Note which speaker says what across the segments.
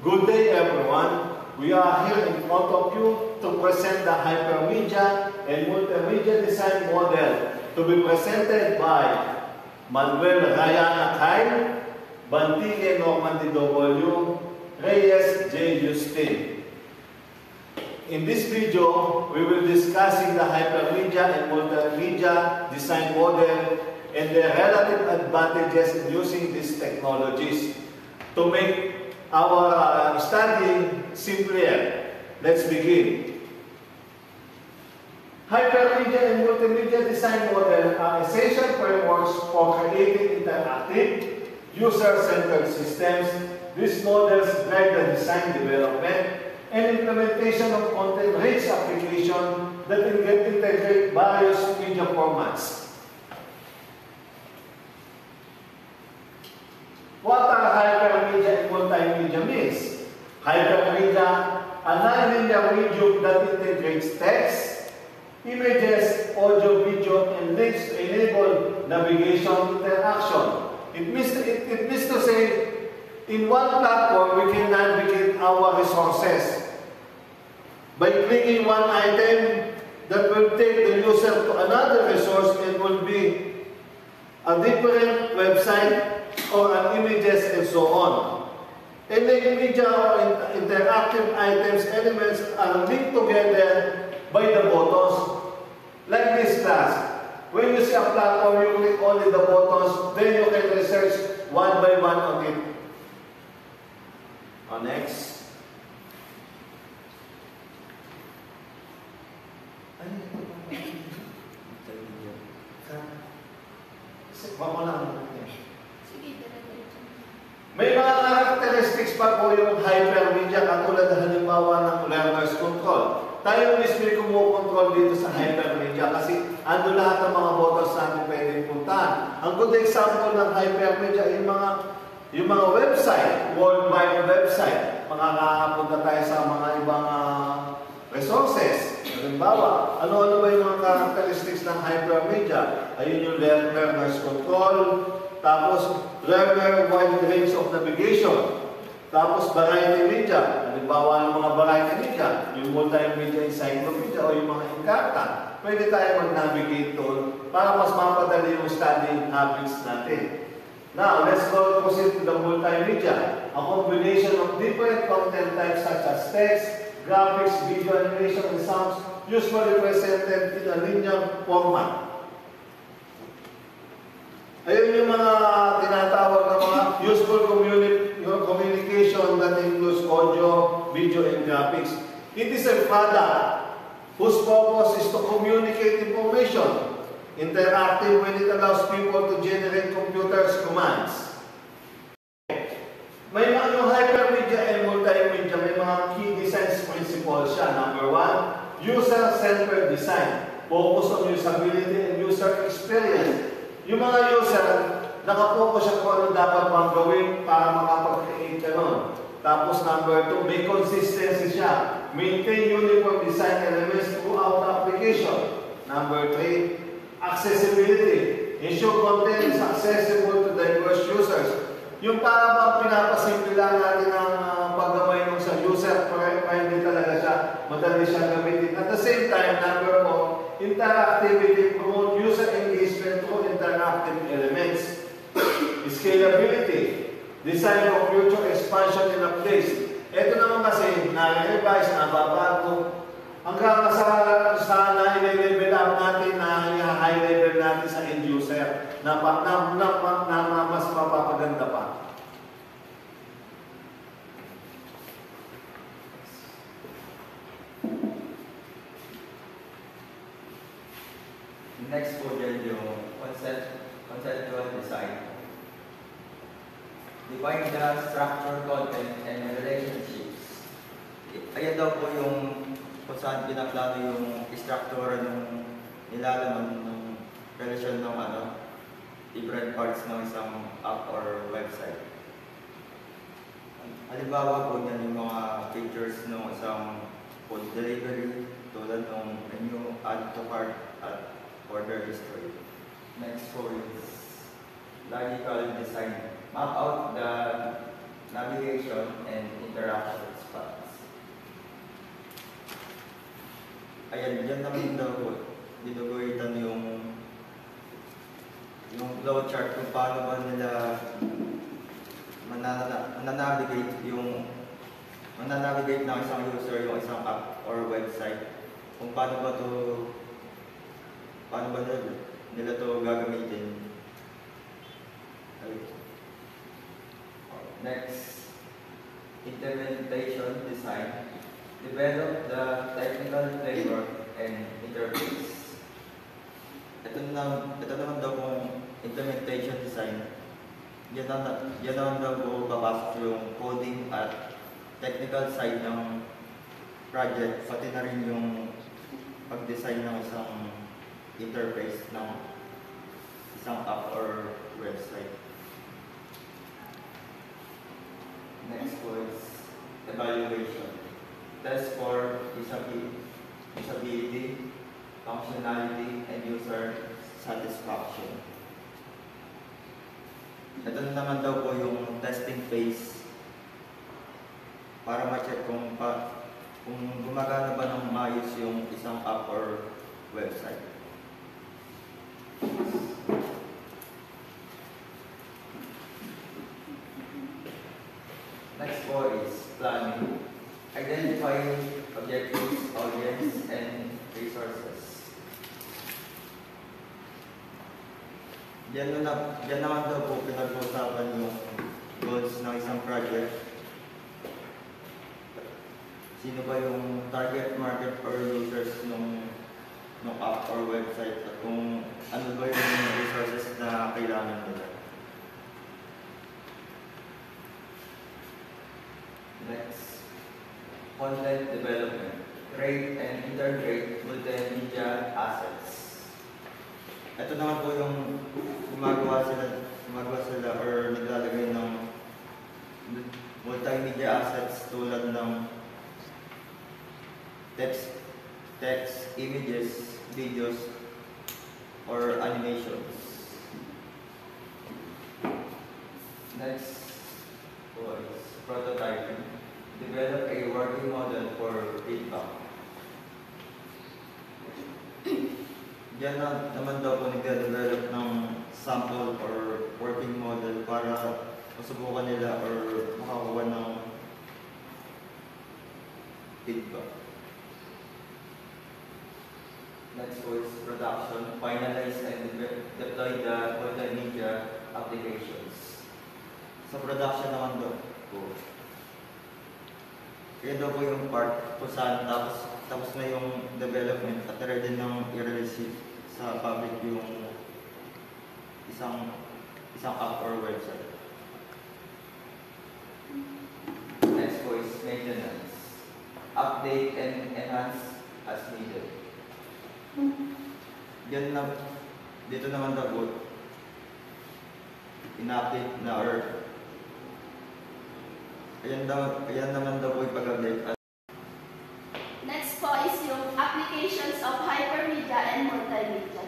Speaker 1: Good day everyone. We are here in front of you to present the Hypermedia and Multimedia Design Model to be presented by Manuel Ryan Akay, Bantige Normandy W, Reyes J. Justin. In this video, we will discussing the Hypermedia and Multimedia Design Model and the relative advantages in using these technologies to make our study simpler. Let's begin. Hypermedia and Multimedia Design Model are essential frameworks for creating interactive, user-centered systems. These models guide the design development and implementation of content-rich applications that integrate various media formats. What are hypermedia and multimedia means? Hypermedia, a non-linear medium that integrates text, images, audio, video, and links to enable navigation interaction. It means to say, in one platform, we can navigate our resources. By clicking one item, that will take the user to another resource and will be a different website or an images and so on. Any media or interactive items, elements are linked together by the buttons. Like this class. When you see a platform, you click only the buttons, then you can research one by one on it. Next. May mga characteristics pa po yung hypermedia katulad halimbawa ng learner's control. Tayo mismo yung kumukontrol dito sa hypermedia kasi ando lahat ng mga buttons natin pwedeng puntahan. Ang good example ng hypermedia yung mga website, worldwide website. Makakapunta tayo sa mga ibang resources. Halimbawa, ano-ano ba yung mga characteristics ng hypermedia? Ayun yung learner's control, tapos learner wide range of navigation, tapos variety media. Halimbawa ng mga variety media, yung multimedia encyclopedia o yung mga Encarta. Pwede tayo mag-navigate doon para mas mapadali yung studying habits natin. Now, let's proceed to the multimedia. A combination of different content types such as text, graphics, video, animation, and sounds usually presented in a linear format. Ayun yung mga tinatawag na mga useful communication that includes audio, video, and graphics. It is a product whose purpose is to communicate information, interactive when it allows people to generate computers commands. May mga hypermedia and multimedia, may mga key design principles siya. Number one, user-centered design. Focus on usability and user experience. Yung mga user, nakapokus siya kung ano dapat pang gawin para makapag-create ka nun. Tapos number two, may consistency siya. Maintain uniform design elements throughout the application. Number three, accessibility. Ensure content is accessible to diverse users. Yung para bang pinapasimple lang natin ang paggamay nung sa user, pero hindi talaga siya, madali siya gamitin. At the same time, number four, interactivity, promote user engagement through interactive elements. Scalability, design for future expansion and updates. Ito naman kasi, na-revise, nababago. Hanggang sa na-level up natin, na-high level natin sa end user, na mas mapapaganda pa.
Speaker 2: Next po dyan yung conceptual design. Define the structure, content, and relationships. Ayan daw po yung kung saan pinaplano yung structure ng nilalaman ng relasyon ng different parts ng isang app or website. Halimbawa po yan yung mga features ng isang food delivery tulad ng menu, add to cart, at order history. Next po is logical design. Map out the navigation, and interaction spots. Ayan, yan naman daw po. Dinuguhitan yung flowchart kung paano ba nila mananavigate ng isang user yung isang app or website. Kung paano ba nila to gagamitin. Next, implementation design. Develop the technical framework and interface. Ito naman daw kung implementation design. Yan naman daw po papasok yung coding at technical side ng project, pati na rin yung pag-design ng isang interface ng isang app or website. Next was evaluation. Test for usability, functionality, and user satisfaction. Ito naman daw po yung testing phase para ma-check kung gumagana ba ng maayos yung isang app or website. Next po is planning. Identify objectives, audience, and resources. Diyan naman daw po pinag-uusapan yung goals ng isang project. Sino ba yung target market or users ng app or website at kung ano ba yung resources na kailangan nila. Next, content development. Create and integrate multimedia assets. Ito naman po yung gumagawa sila or naglalagay ng multimedia assets tulad ng text, images, videos, or animations. Next was prototyping. Develop a working model for feedback. Diyan naman daw po nagde-develop ng sample or working model para masubukan nila or makakuha ng feedback. Next was production. Finalize and deploy the multimedia applications. Sa production naman daw po. Yan daw po yung part kung saan tapos na yung development at ready nang i-release sa public yung isang app or website. Next po is maintenance. Update and enhance as needed. Dito naman daw po in-update na or ayan naman daw po ipag-update.
Speaker 3: Next po is yung applications of hypermedia and multimedia.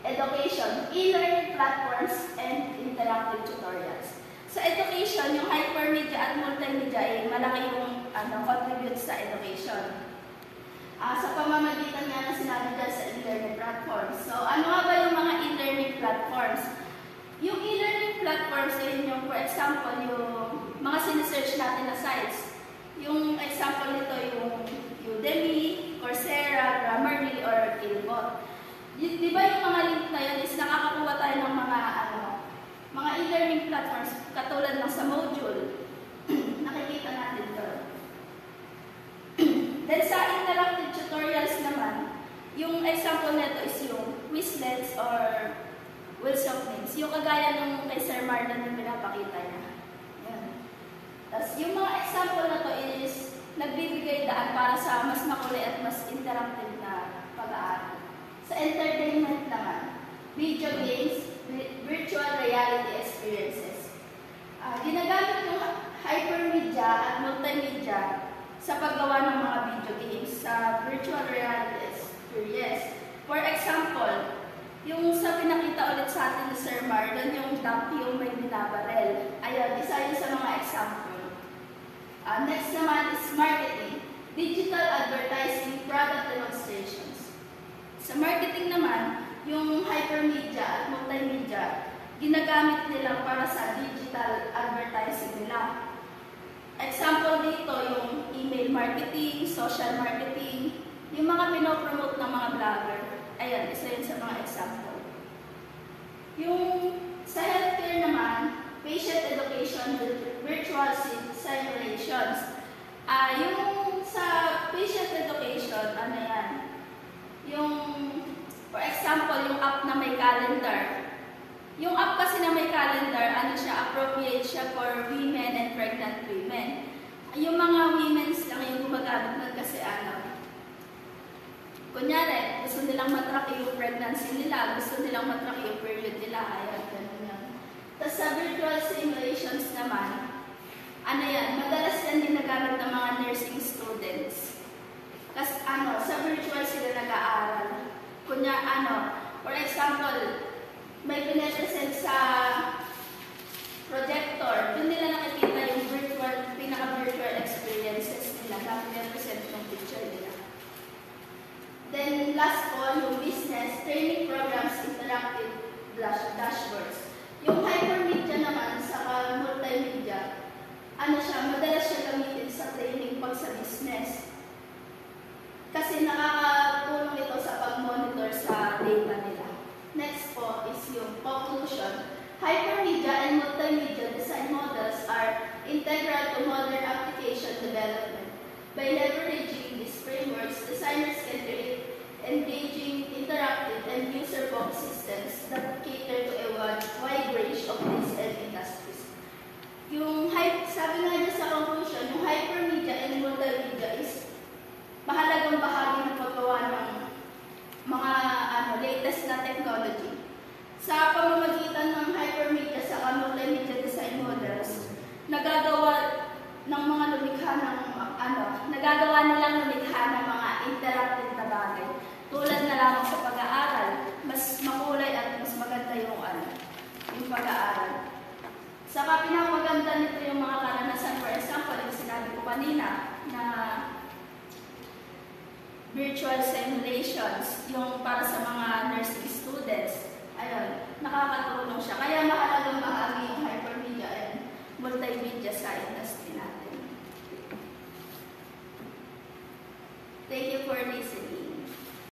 Speaker 3: Education, e-learning platforms, and interactive tutorials. Sa education, yung hypermedia at multimedia ay malaki yung contribute sa education. Sa pamamagitan nga na sinabi dyan sa e-learning platforms. So, ano nga ba yung mga e-learning platforms? Yung e-learning platforms ay yung, for example, yung mga sinesearch natin na sites. Yung example nito yung Udemy, Coursera, Grammarly, or Killbot. Di ba yung mga link na yun is nakakakuha tayo ng mga e-learning platforms katulad ng sa module. Nakikita natin doon. Then sa interactive tutorials naman, yung example nito is yung Quizlets or Wheels of Names. Yung kagaya nung kay Sir Marlon yung pinapakita niya. Yan. Tapos yung mga example na to is nagbibigay daan para sa mas makulay at mas interactive na pag-aaral. Sa entertainment naman, video games, virtual reality experiences. Ginagamit yung hypermedia at multimedia sa paggawa ng mga video games sa virtual reality experience. For example, yung sa pinakita ulit pinapanood sa atin ni Sir Mar, doon yung dump yung may binabarel. Ayun, isa yun sa mga example. Next naman is marketing. Digital advertising product demonstrations. Sa marketing naman, yung hypermedia at multimedia, ginagamit nila para sa digital advertising nila. Example dito, yung email marketing, social marketing, yung mga pinopromote ng mga vlogger. Ayan, isa yun sa mga example. Yung sa healthcare naman, patient education with virtual simulations. Yung sa patient education, ano yan? Yung, for example, yung app na may calendar. Yung app kasi na may calendar, ano siya, appropriate siya for women and pregnant women. Yung mga women's lang yung gumagamit nun kasi kunyari, gusto nilang matrack yung pregnancy nila, gusto nilang matrack yung period nila, ayan, ganun yan. Tapos sa virtual simulations naman, ano yan, madalas yan ginagamit ng mga nursing students. Kasi sa virtual sila nag-aaral. For example, may pinapresent sa projector, doon nila nakikita yung pinaka-virtual experiences nila, na pinapresent yung picture nila. Then last po, yung business, training programs, interactive dashboards. Yung hypermedia naman, sa multimedia, madalas siya gamitin sa training pag sa business. Kasi nakakatulong ito sa pag-monitor sa data nila. Next po is yung conclusion. Hypermedia and multimedia design models are integral to modern application development. By leveraging these frameworks, designers can create engaging, interactive, and user-focused systems that cater to a wide range of needs and industries. Sabi nga niya sa conclusion, yung hypermedia and multimedia is mahalagang bahagi ng paggawa ng mga latest na technology. Sa pamamagitan ng hypermedia sa multimedia design models, nagagawa nilang lumikha ng mga interactive na bagay. Tulad na lamang sa pag-aaral, mas makulay at mas maganda yung pag-aaral. Saka pinapaganda nito yung mga karanasan. For example, yung sinabi ko kanina na virtual simulations, yung para sa mga nursing students. Ayun, nakakatulong siya. Kaya mahalagang bahagi yung hypermedia and multimedia sa industry natin. Thank you for listening.